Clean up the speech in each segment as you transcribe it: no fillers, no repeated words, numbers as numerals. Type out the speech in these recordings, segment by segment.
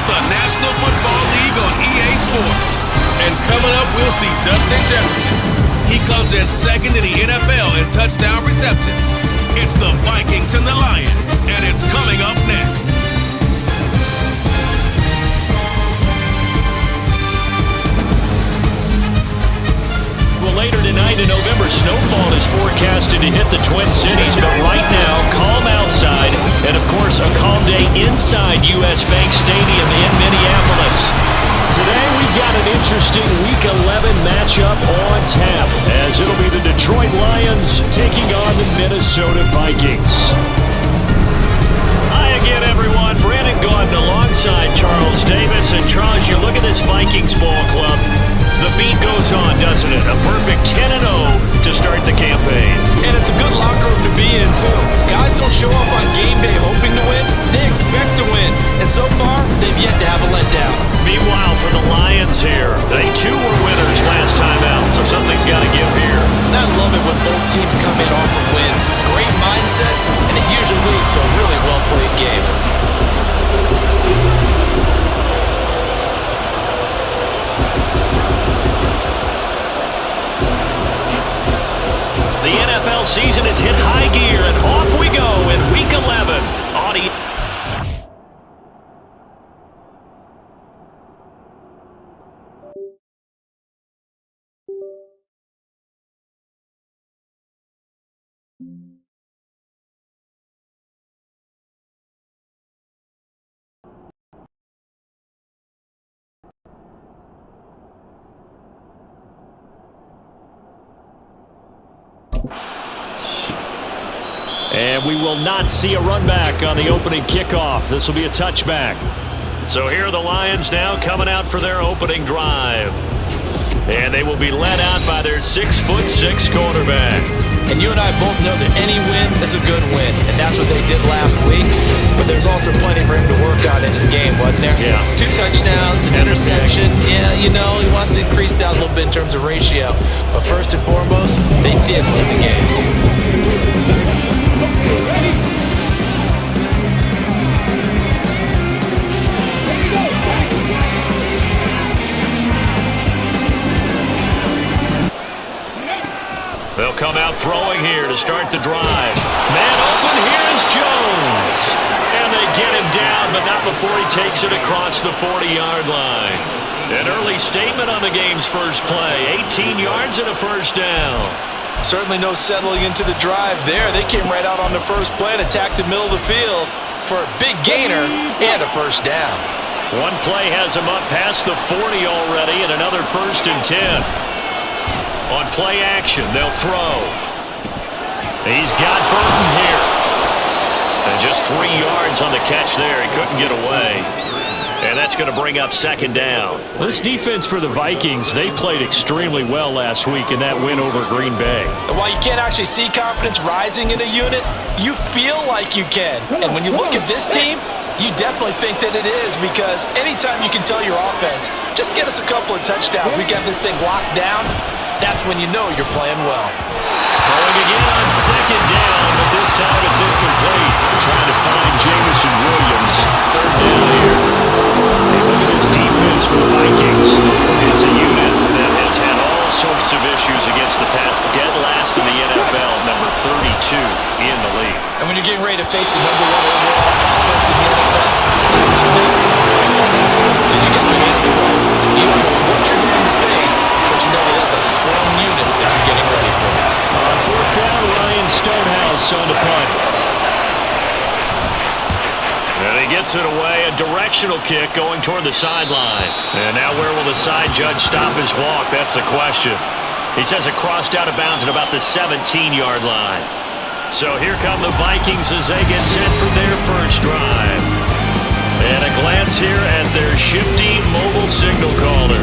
the National Football League on EA Sports. And coming up, we'll see Justin Jefferson. He comes in second in the NFL in touchdown receptions. It's the Vikings and the Lions, and it's coming up next. Well, later tonight in November, snowfall is forecasted to hit the Twin Cities, but right now, calm outside, and of course, a calm day inside U.S. Bank Stadium in Minneapolis. Today, we've got an interesting Week 11 matchup on tap, as it'll be the Detroit Lions taking on the Minnesota Vikings. Hi again, everyone. Brandon Gordon alongside Charles Davis. And Charles, you look at this Vikings ball club. The beat goes on, doesn't it? A perfect 10-0 to start the campaign. And it's a good locker room to be in, too. Guys don't show up on game day hoping to win. They expect to win. And so far, they've yet to have a letdown. Meanwhile, for the Lions here, they too were winners last time out, so something's got to give here. I love it when both teams come in off of wins. Great mindsets, and it usually leads to a really well-played game. The NFL season has hit high gear, and off we go in Week 11. And we will not see a run back on the opening kickoff. This will be a touchback. So here are the Lions now coming out for their opening drive. And they will be led out by their 6'6" quarterback. And you and I both know that any win is a good win. And that's what they did last week. But there's also plenty for him to work on in his game, wasn't there? Yeah. 2 touchdowns, an interception. Yeah, you know, he wants to increase that a little bit in terms of ratio. But first and foremost, they did win the game. They'll come out throwing here to start the drive. Man open, here's Jones. And they get him down, but not before he takes it across the 40-yard line. An early statement on the game's first play. 18 yards and a first down. Certainly no settling into the drive there. They came right out on the first play and attacked the middle of the field for a big gainer and a first down. One play has him up past the 40 already, and another 1st and 10. On play action, they'll throw. He's got Burton here. And just 3 yards on the catch there. He couldn't get away. And that's going to bring up 2nd down. This defense for the Vikings, they played extremely well last week in that win over Green Bay. And while you can't actually see confidence rising in a unit, you feel like you can. And when you look at this team, you definitely think that it is, because anytime you can tell your offense, just get us a couple of touchdowns, we got this thing locked down, that's when you know you're playing well. Throwing again on 2nd down, but this time it's incomplete. Trying to find Jamison Williams. 3rd down here. Hey, look at this defense for the Vikings. It's a unit that has had all sorts of issues against the pass. Dead last in the NFL, number 32 in the league. And when you're getting ready to face the number 1 overall offense in the NFL, it does not matter what offense, because you got your hands full. You don't know what you're going to face, but you know that that's a strong unit that you're getting ready for. On 4th down, Ryan Stonehouse on the punt. And he gets it away, a directional kick going toward the sideline. And now where will the side judge stop his walk? That's the question. He says it crossed out of bounds at about the 17-yard line. So here come the Vikings as they get set for their first drive. And a glance here at their shifty mobile signal caller.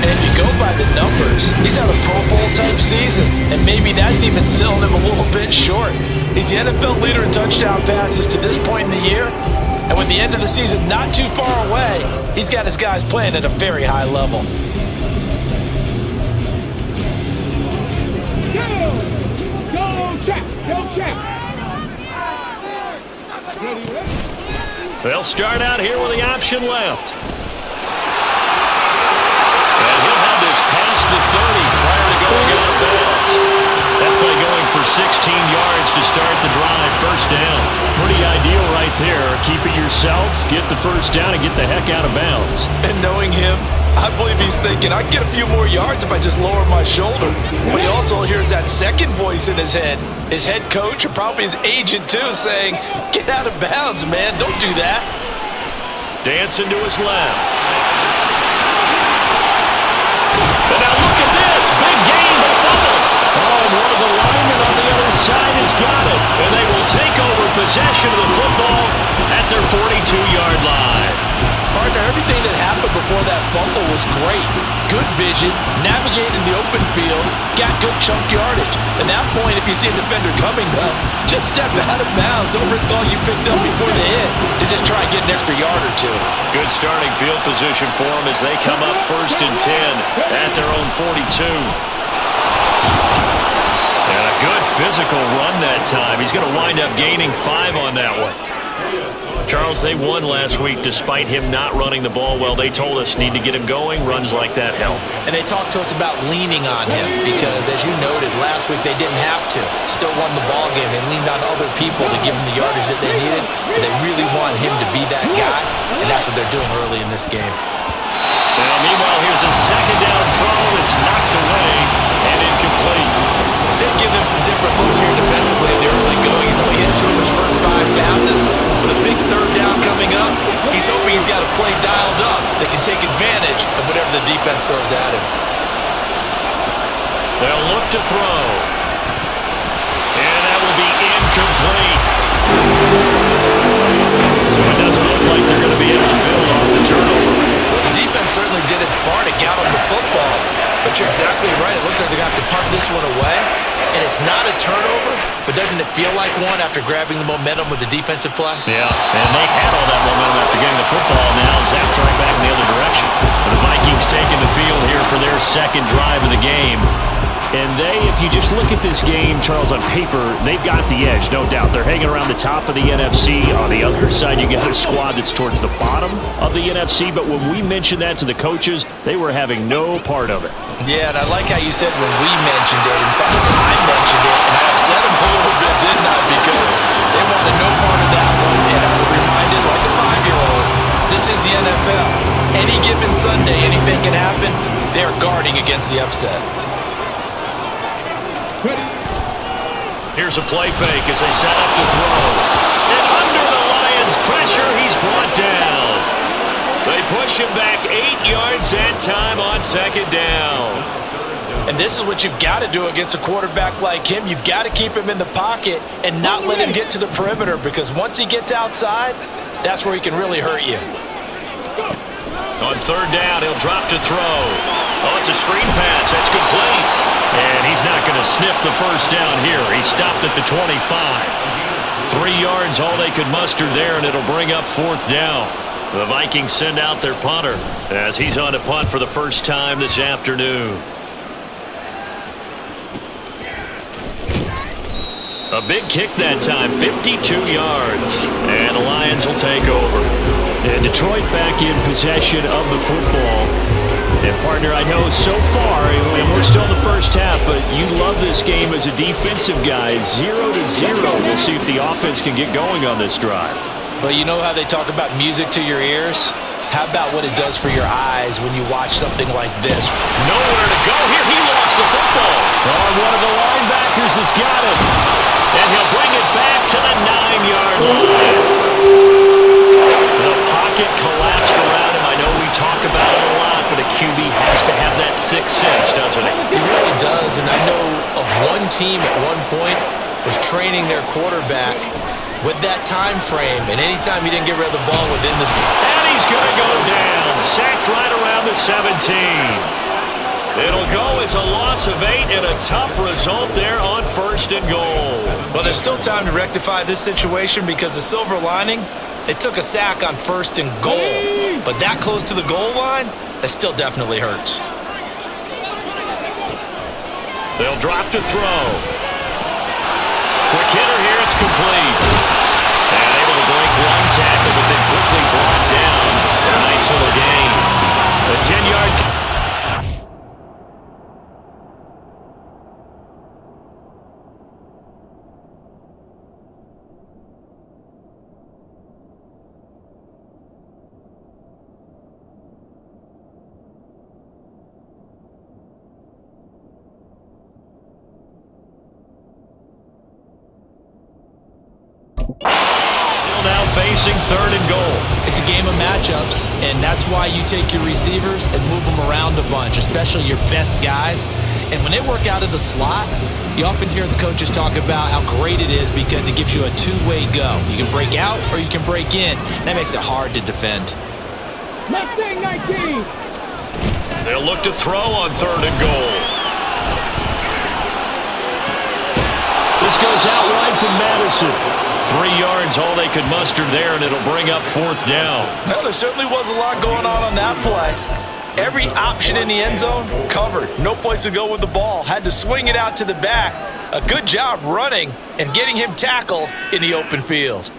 And if you go by the numbers, he's had a Pro Bowl type season, and maybe that's even selling him a little bit short. He's the NFL leader in touchdown passes to this point in the year, and with the end of the season not too far away, he's got his guys playing at a very high level. They'll start out here with the option left. And he'll have this past the 30 prior to going out of bounds. That play going for 16 yards to start the drive. First down. Pretty ideal right there. Keep it yourself, get the first down, and get the heck out of bounds. And knowing him, I believe he's thinking, I can get a few more yards if I just lower my shoulder. But he also hears that second voice in his head. His head coach, and probably his agent too, saying, get out of bounds, man. Don't do that. Dancing to his left. And now look at this. Big gain, but fumble. Oh, and one of the linemen on the other side has got it. And they will take over possession of the football at their 42-yard line. Partner, everything that happened before that fumble was great. Good vision, navigated the open field, got good chunk yardage. At that point, if you see a defender coming, though, just step out of bounds. Don't risk all you picked up before the hit to just try and get an extra yard or two. Good starting field position for them as they come up 1st and 10 at their own 42. And a good physical run that time. He's going to wind up gaining 5 on that one. Charles, they won last week despite him not running the ball well. They told us need to get him going. Runs like that help. And they talked to us about leaning on him because, as you noted, last week they didn't have to. Still won the ball game. They leaned on other people to give them the yardage that they needed. But they really want him to be that guy, and that's what they're doing early in this game. Now, meanwhile, here's a second down throw. It's knocked away and incomplete. They've given him some different looks here defensively in the early going. He's only hit 2 of his first 5 passes. With a big 3rd down coming up, he's hoping he's got a play dialed up that can take advantage of whatever the defense throws at him. They'll look to throw. And that will be incomplete. So it doesn't look like they're going to be able to build off the turnover. The defense certainly did its part. It got him the football. But you're exactly right. It looks like they're going to have to punt this one away. And it's not a turnover, but doesn't it feel like one after grabbing the momentum with the defensive play? Yeah, and they had all that momentum after getting the football. Now zapped right back in the other direction. But the Vikings taking the field here for their second drive of the game. And they, if you just look at this game, Charles, on paper, they've got the edge, no doubt. They're hanging around the top of the NFC. On the other side, you got a squad that's towards the bottom of the NFC. But when we mentioned that to the coaches, they were having no part of it. Yeah, and I like how you said when we mentioned it. In fact, I mentioned it, and I upset them a little bit, didn't I? Because they wanted no part of that one. And I was reminded, like a 5-year-old, this is the NFL. Any given Sunday, anything can happen. They're guarding against the upset. Here's a play fake as they set up to throw. And under the Lions' pressure, he's brought down. They push him back 8 yards that time on 2nd down. And this is what you've got to do against a quarterback like him. You've got to keep him in the pocket and not let him get to the perimeter, because once he gets outside, that's where he can really hurt you. On 3rd down, he'll drop to throw. Oh, it's a screen pass. That's complete. And he's not going to sniff the first down here. He stopped at the 25. 3 yards, all they could muster there, and it'll bring up 4th down. The Vikings send out their punter as he's on to punt for the first time this afternoon. A big kick that time, 52 yards. And the Lions will take over. And Detroit back in possession of the football. And, partner, I know so far, and we're still in the first half, but you love this game as a defensive guy. 0-0. We'll see if the offense can get going on this drive. Well, you know how they talk about music to your ears? How about what it does for your eyes when you watch something like this? Nowhere to go here. He lost the football. Oh, one of the linebackers has got it. And he'll bring it back to the 9-yard line. The pocket collapsed around him. I know we talk about it a lot, but a QB has to have that sixth sense, doesn't he? He really does, and I know of one team at one point was training their quarterback with that time frame, and anytime he didn't get rid of the ball within this... And he's going to go down, sacked right around the 17. It'll go as a loss of 8 and a tough result there on 1st and goal. Well, there's still time to rectify this situation because the silver lining, they took a sack on 1st and goal. But that close to the goal line, that still definitely hurts. They'll drop to throw. Quick hitter here, it's complete. And able to break one tackle, but then quick Still now facing 3rd and goal. It's a game of matchups, and that's why you take your receivers and move them around a bunch, especially your best guys. And when they work out of the slot, you often hear the coaches talk about how great it is because it gives you a two-way go. You can break out or you can break in. That makes it hard to defend. Mustang 19. They'll look to throw on 3rd and goal. This goes out wide from Madison. 3 yards, all they could muster there, and it'll bring up 4th down. Well, there certainly was a lot going on that play. Every option in the end zone covered. No place to go with the ball. Had to swing it out to the back. A good job running and getting him tackled in the open field.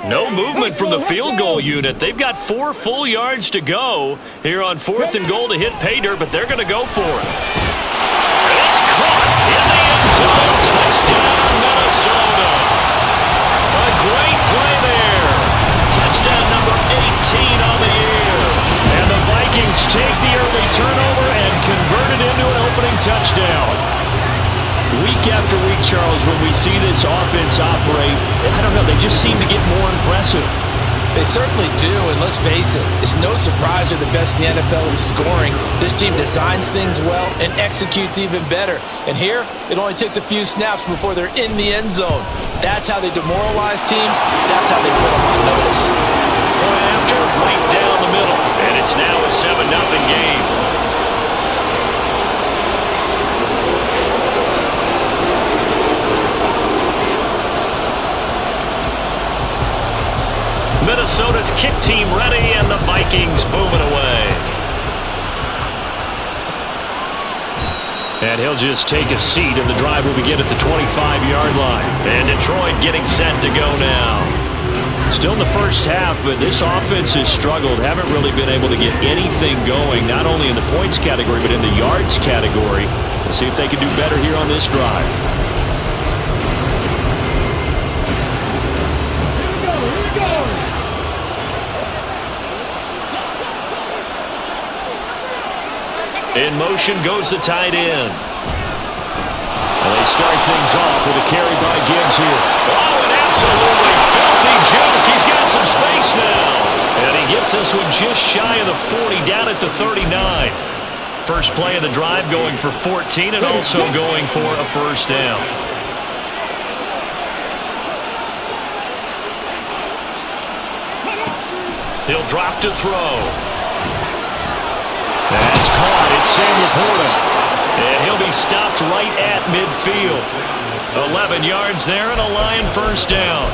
No movement from the field goal unit. They've got 4 full yards to go here on 4th and goal to hit pay dirt, but they're going to go for it. And it's caught in the end zone. Touchdown, Minnesota. A great play there. Touchdown number 18 on the year. And the Vikings take the early turnover and convert it into an opening touchdown. Week after week, Charles, when we see this offense operate, I don't know, they just seem to get more impressive. They certainly do, and let's face it, it's no surprise they're the best in the NFL in scoring. This team designs things well and executes even better. And here, it only takes a few snaps before they're in the end zone. That's how they demoralize teams. That's how they put them on notice. Point after, right down the middle, and it's now a 7-0 game. Minnesota's kick team ready, and the Vikings booming away. And he'll just take a seat, and the drive will begin at the 25-yard line. And Detroit getting set to go now. Still in the first half, but this offense has struggled. Haven't really been able to get anything going, not only in the points category, but in the yards category. We'll see if they can do better here on this drive. In motion goes the tight end. And they start things off with a carry by Gibbs here. Oh, an absolutely filthy juke. He's got some space now. And he gets this one just shy of the 40, down at the 39. First play of the drive going for 14 and also going for a first down. He'll drop to throw. That's caught. It's Sam Laporta. And he'll be stopped right at midfield. 11 yards there and a Lion first down.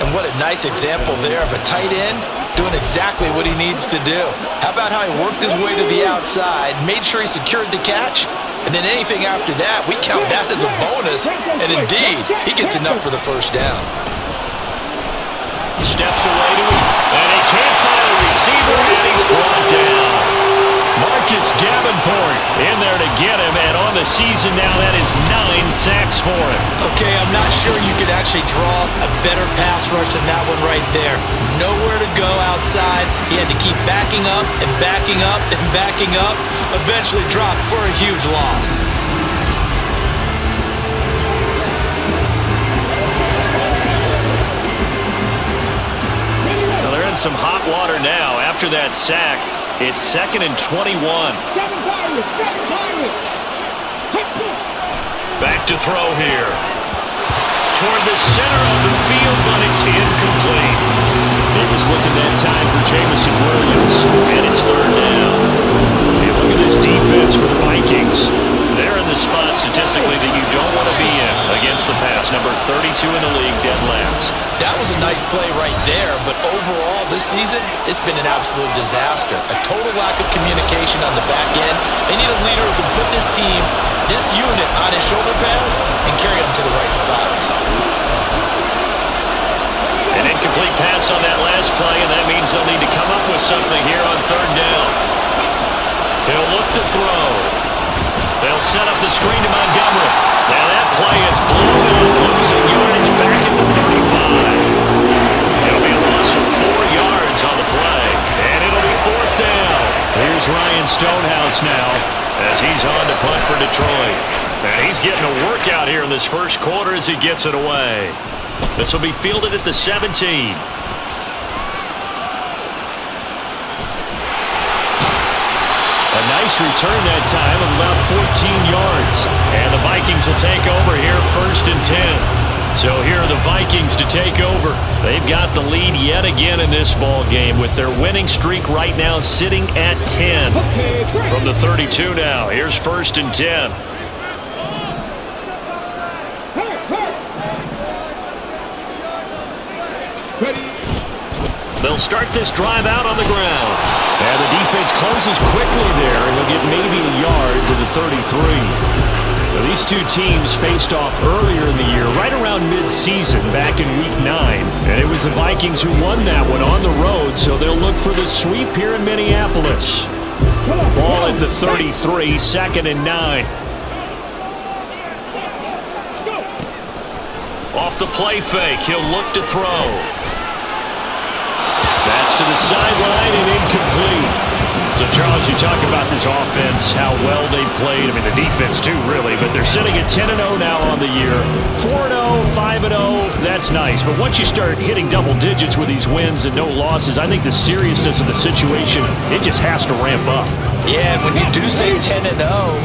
And what a nice example there of a tight end doing exactly what he needs to do. How about how he worked his way to the outside, made sure he secured the catch, and then anything after that, we count that as a bonus. And indeed, he gets enough for the first down. Steps away to his, and he can't find a receiver, and he's brought down. Marcus Davenport in there to get him, and on the season now, that is 9 sacks for him. Okay, I'm not sure you could actually draw a better pass rush than that one right there. Nowhere to go outside. He had to keep backing up and backing up and backing up. Eventually dropped for a huge loss. Well, they're in some hot water now after that sack. It's 2nd and 21. Back to throw here. Toward the center of the field, but it's incomplete. It was looking that time for Jamison Williams, and it's 3rd down. Hey, look at this defense for the Vikings. They're in the spot statistically that you don't want to be in against the pass. Number 32 in the league, dead last. That was a nice play right there, but overall this season, it's been an absolute disaster. A total lack of communication on the back end. They need a leader who can put this team, this unit, on his shoulder pads and carry them to the right spots. An incomplete pass on that last play, and that means they'll need to come up with something here on 3rd down. He'll look to throw. They'll set up the screen to Montgomery. Now that play is blown up, losing yardage back at the 35. It'll be a loss of 4 yards on the play, and it'll be 4th down. Here's Ryan Stonehouse now as he's on to punt for Detroit. And he's getting a workout here in this first quarter as he gets it away. This will be fielded at the 17. A nice return that time of about 14 yards. And the Vikings will take over here 1st and 10. So here are the Vikings to take over. They've got the lead yet again in this ball game with their winning streak right now sitting at 10. From the 32 now, here's 1st and 10. They'll start this drive out on the ground. And the defense closes quickly there, and he'll get maybe a yard to the 33. Now, these two teams faced off earlier in the year, right around mid-season, back in Week 9. And it was the Vikings who won that one on the road, so they'll look for the sweep here in Minneapolis. Ball at the 33, 2nd and 9. Off the play fake, he'll look to throw. That's to the sideline and incomplete. So, Charles, you talk about this offense, how well they played. I mean, the defense, too, really. But they're sitting at 10-0 now on the year. 4-0, 5-0, that's nice. But once you start hitting double digits with these wins and no losses, I think the seriousness of the situation, it just has to ramp up. Yeah, and when you do say 10-0,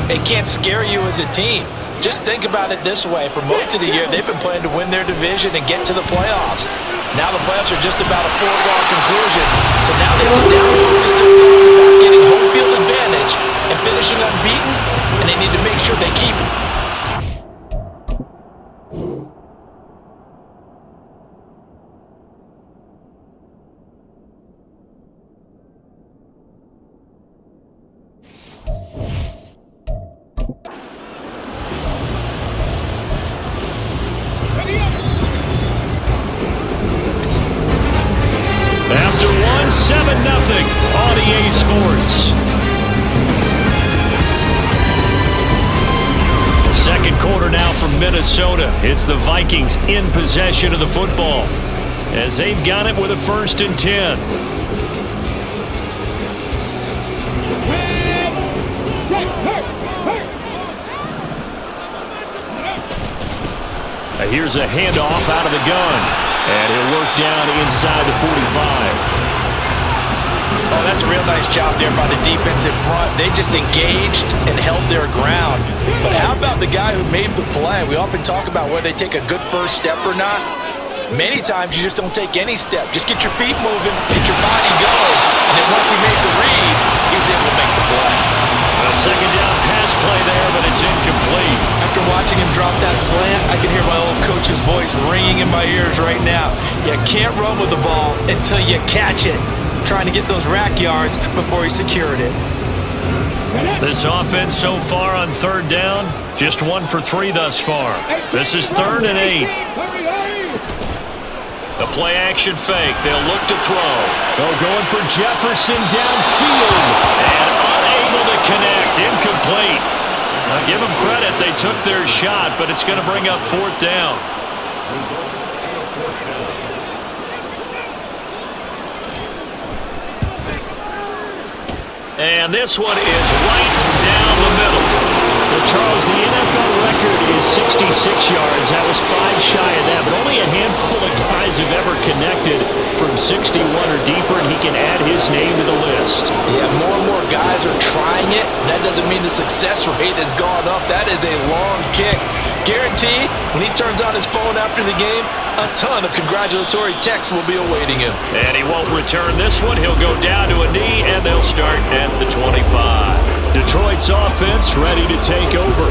it can't scare you as a team. Just think about it this way. For most of the year, they've been playing to win their division and get to the playoffs. Now the playoffs are just about a foregone conclusion. So now they have to down-focus their thoughts about getting home field advantage and finishing unbeaten, and they need to make sure they keep it. After 1-7-0 on EA Sports. Second quarter now from Minnesota. It's the Vikings in possession of the football as they've got it with a 1st and 10. Here's a handoff out of the gun. And he'll work down inside the 45. Oh, that's a real nice job there by the defense in front. They just engaged and held their ground. But how about the guy who made the play? We often talk about whether they take a good first step or not. Many times you just don't take any step. Just get your feet moving, get your body going. And then once he made the read, he was able to make the play. A second down pass play there, but it's incomplete. After watching him drop that slant, I can hear my old coach's voice ringing in my ears right now. You can't run with the ball until you catch it. Trying to get those rack yards before he secured it. This offense so far on 3rd down, just 1 for 3 thus far. This is 3rd and 8. The play action fake. They'll look to throw. They're going for Jefferson downfield. And unable to connect. Incomplete. Now give them credit. They took their shot, but it's going to bring up 4th down. And this one is right down the middle. Well, Charles, the NFL record is 66 yards. That was 5 shy of that, but only a handful of guys have ever connected from 61 or deeper, and he can add his name to the list. Yeah, more and more guys are trying it. That doesn't mean the success rate has gone up. That is a long kick. Guaranteed, when he turns on his phone after the game, a ton of congratulatory texts will be awaiting him. And he won't return this one. He'll go down to a knee, and they'll start at the 25. Detroit's offense ready to take over.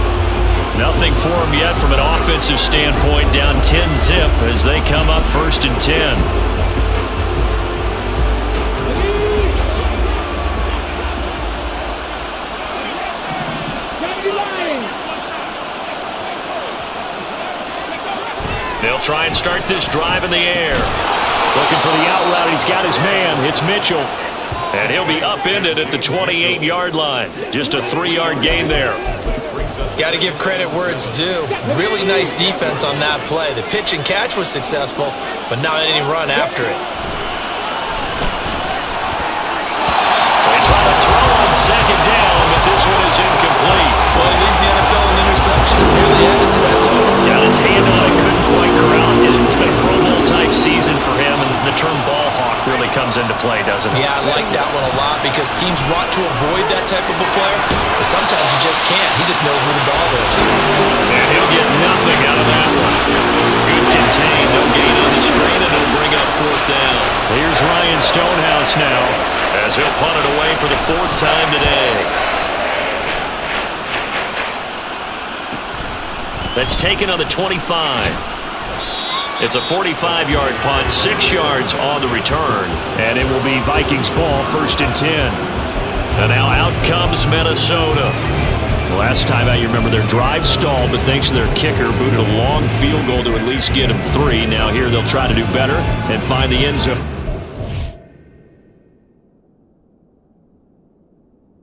Nothing for him yet from an offensive standpoint, down 10-zip as they come up 1st and 10. They'll try and start this drive in the air. Looking for the out route. He's got his man. It's Mitchell. And he'll be upended at the 28-yard line. Just a 3-yard gain there. Got to give credit where it's due. Really nice defense on that play. The pitch and catch was successful, but not any run after it. They try to throw on 2nd down, but this one is incomplete. play, doesn't it? Yeah, I like that one a lot because teams want to avoid that type of a player, but sometimes you just can't. He just knows where the ball is. And he'll get nothing out of that one. Good contain, no gain on the screen, and it'll bring up 4th down. Here's Ryan Stonehouse now, as he'll punt it away for the 4th time today. That's taken on the 25. It's a 45-yard punt, 6 yards on the return, and it will be Vikings ball, 1st and 10. And now out comes Minnesota. Last time out, you remember their drive stalled, but thanks to their kicker, booted a long field goal to at least get them 3. Now here they'll try to do better and find the end zone.